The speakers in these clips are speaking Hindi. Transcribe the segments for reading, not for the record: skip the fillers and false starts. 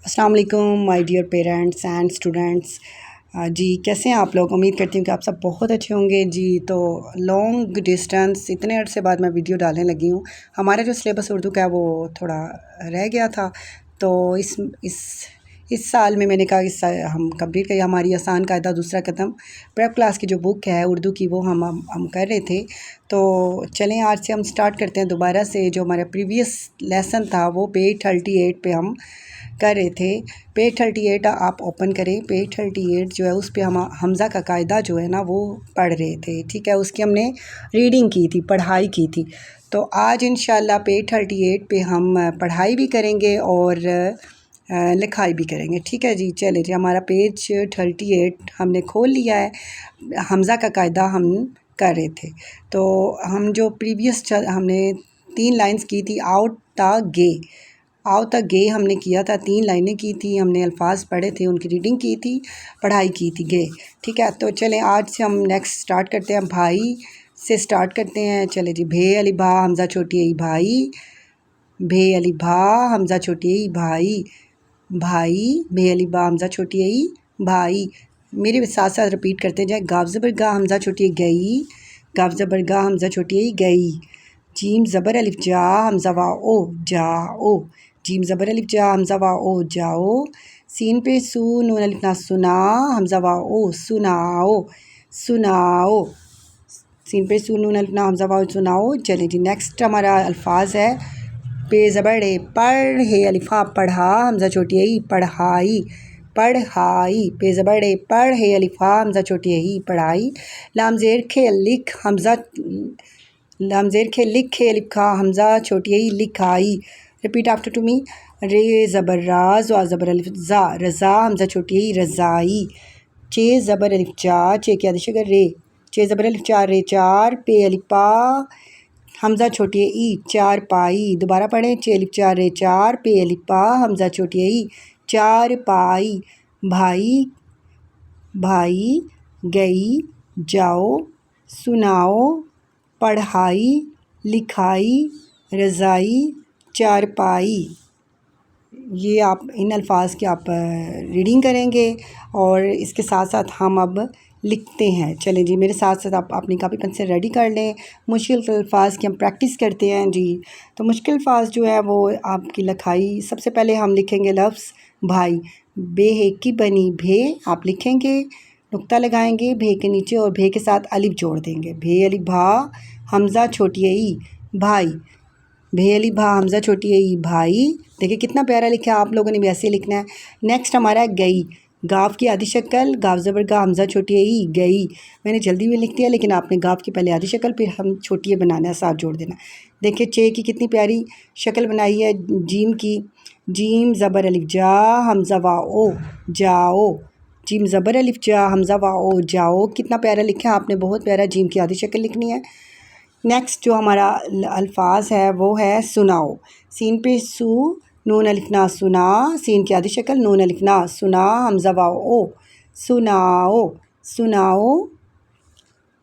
अस्सलाम वालेकुम my dear parents and students. जी कैसे हैं आप लोग। उम्मीद करती हूँ कि आप सब बहुत अच्छे होंगे जी। तो लॉन्ग डिस्टेंस इतने अरसे बाद मैं वीडियो डालने लगी हूँ। हमारा जो सिलेबस उर्दू का है वो थोड़ा रह गया था, तो इस साल में मैंने कहा इस साल हम कंप्लीट करें। हमारी आसान कायदा दूसरा कदम प्रेप क्लास की जो बुक है उर्दू की वो हम कर रहे थे। तो चलें आज से हम स्टार्ट करते हैं दोबारा से। जो हमारा प्रीवियस लेसन था वो पेज 38 पे हम कर रहे थे। पेज 38 आप ओपन करें। पेज 38 जो है उस पे हम हमज़ा का कायदा जो है ना वो पढ़ रहे थे, ठीक है। उसकी हमने रीडिंग की थी, पढ़ाई की थी। तो आज इंशाल्लाह पेज 38 पे हम पढ़ाई भी करेंगे और लिखाई भी करेंगे, ठीक है जी। चले जी, हमारा पेज 38 हमने खोल लिया है। हमज़ा का कायदा हम कर रहे थे। तो हम जो प्रीवियस हमने 3 लाइंस की थी, आउट ता गे, आओ तक गे हमने किया था, 3 लाइनें की थी हमने, अल्फाज पढ़े थे, उनकी रीडिंग की थी, पढ़ाई की थी गे, ठीक है। तो चलें आज से हम नेक्स्ट स्टार्ट करते हैं, भाई से स्टार्ट करते हैं। चले जी, भे अली भा हमज़ा छोटी आई भाई, भे अली भा हमज़ा छोटी आई भाई, भाई भे अली भा हमज़ा छोटी आई भाई। मेरे साथ साथ रिपीट करते जाए। गाफ ज़बर गा हमज़ा छोटी गई, गाफ ज़बर गा हमज़ा छोटी आई गई। जीम ज़बर अलिफ जा हमज़ा वा ओ जाओ, जीम ज़बर अलिफ जा हमज़ा वा ओ जाओ। सीन पे सू नून अलिफ ना सुना हमज़ा वा ओ सुनाओ, सुनाओ। सीन पे सू नून अलिफ ना हमज़ा वा ओ सुनाओ। चलें जी, नेक्स्ट हमारा अल्फाज है पे ज़बर ए पढ़, हे अलिफ़ा पढ़ा हमज़ा छोटी आई पढ़ाई, पढ़ाई। पे ज़बर ए पढ़, हे अलिफ़ा हमज़ा छोटी आई पढ़ाई। लाम ज़ेर खे लिख हमज़ा, लाम ज़ेर खे लिख, खे अलिफ खा हमज़ा छोटी आई लिखाई। Repeat after to me. रे ज़बर रा, ज़ा ज़बर अलिफ ज़ा, रज़ा हमज़ा छोटी आई रज़ाई। चे ज़बर अलिफ चा, चे की आदिश अगर रे, चे ज़बर अलिफ चार रे चार। पे अलिफ पा हमज़ा छोटी आई चार पाई। दोबारा पढ़ें। चे अलिफ चार रे चार, पे अलिफ पा हमज़ा छोटी आई चार पाई। भाई, भाई, गई, जाओ, सुनाओ, पढ़ाई, लिखाई, रज़ाई, चारपाई। ये आप इन अल्फाज की आप रीडिंग करेंगे और इसके साथ साथ हम अब लिखते हैं। चलें जी, मेरे साथ साथ आप अपनी कापी पेंसिल रेडी कर लें। मुश्किल अल्फाज की हम प्रैक्टिस करते हैं जी। तो मुश्किल अल्फाज जो है वो आपकी लिखाई, सबसे पहले हम लिखेंगे लफ्ज़ भाई। बे है की बनी भे आप लिखेंगे, नुक्ता लगाएंगे भे के नीचे और भे के साथ अलिफ जोड़ देंगे। भे अलिफ भा हमज़ा छोटी आई भाई, भे अली भा हमज़ा छोटी आई भाई। देखिए कितना प्यारा लिखा है, आप लोगों ने भी ऐसे लिखना है। नेक्स्ट हमारा गई, गाफ की आधी शक्ल, गाफ ज़बर गा हमज़ा छोटी आई गई। मैंने जल्दी में लिख दिया, लेकिन आपने गाफ की पहले आधी शक्ल फिर हम छोटी बनाना है, साथ जोड़ देना। देखिए चे की कितनी प्यारी शक्ल बनाई है। जीम की, जीम ज़बर अलिफ जा हमज़ा वा ओ जाओ, जीम ज़बर अलिफ जा हमज़ा वा ओ जाओ। कितना प्यारा लिखा है आपने, बहुत प्यारा। जीम की आधी शक्ल लिखनी है। नेक्स्ट जो हमारा अल्फाज है वो है सुनाओ। सीन पे सू नून अलिफ ना सुना, सीन की आधी शक्ल नून अलिफ ना सुना हमज़ा वा ओ सुनाओ, सुनाओ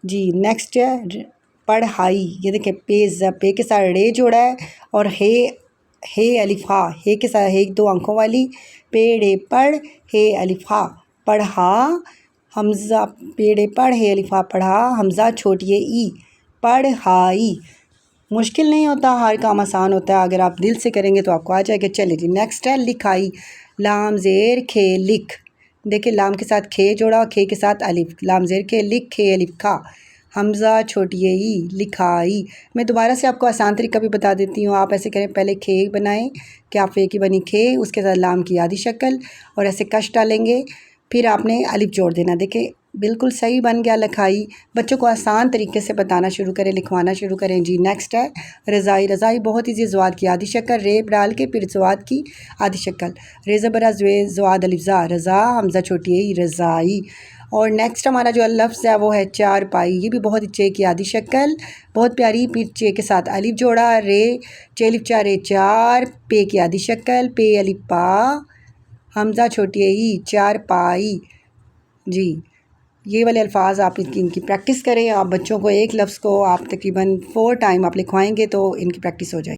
जी। नेक्स्ट है पढ़ाई। ये देखें पे के साथ रे जोड़ा है और हे अलिफ़ा, हे के साथ हे 2 अंकों वाली, पेड़े पढ़ हे अलिफ़ा पढ़ा हमज़ा, पेड़े पढ़ हे अलिफ़ा पढ़ा हमज़ा छोटी ई पढ़ाई। मुश्किल नहीं होता, हर काम आसान होता है, अगर आप दिल से करेंगे तो आपको आ जाएगा। चलिए जी, नेक्स्ट है लिखाई। लाम ज़ेर खे लिख, देखिए लाम के साथ खे जोड़ा, खे के साथ अलिफ, लाम ज़ेर खे लिख, खे अलिफ खा हमज़ा छोटी ई लिखाई। मैं दोबारा से आपको आसान तरीका भी बता देती हूँ। आप ऐसे करें, पहले खे बनाएं, क्या फ़े की बनी खे, उसके साथ लाम की आधी शक्ल और ऐसे कश डालेंगे, फिर आपने अलिफ जोड़ देना। देखिए बिल्कुल सही बन गया लिखाई। बच्चों को आसान तरीके से बताना शुरू करें, लिखवाना शुरू करें जी। नेक्स्ट है रज़ाई। रज़ाई बहुत ईजी, ज़वाद की आधी शक्ल, रेब डाल के फिर ज़वाद की आधी शक्ल, रे ज़बर ज़े ज़वाद अलिफ ज़ा, रज़ा हमज़ा छोटी आई रज़ाई। और नेक्स्ट हमारा जो लफ्ज़ है वो है चार पाई। ये भी बहुत चे की आधी शक्ल, बहुत प्यारी। फिर चे के साथ अलिफ जोड़ा, रे चे अलिफ चार रे चार, पे की आधी शक्ल, पे अलिफ पा हमज़ा छोटी आई चार पाई जी। ये वाले अल्फाज आप इनकी प्रैक्टिस करें। आप बच्चों को एक लफ्ज़ को आप तकरीबन 4 टाइम आप लिखवाएंगे तो इनकी प्रैक्टिस हो जाएगी।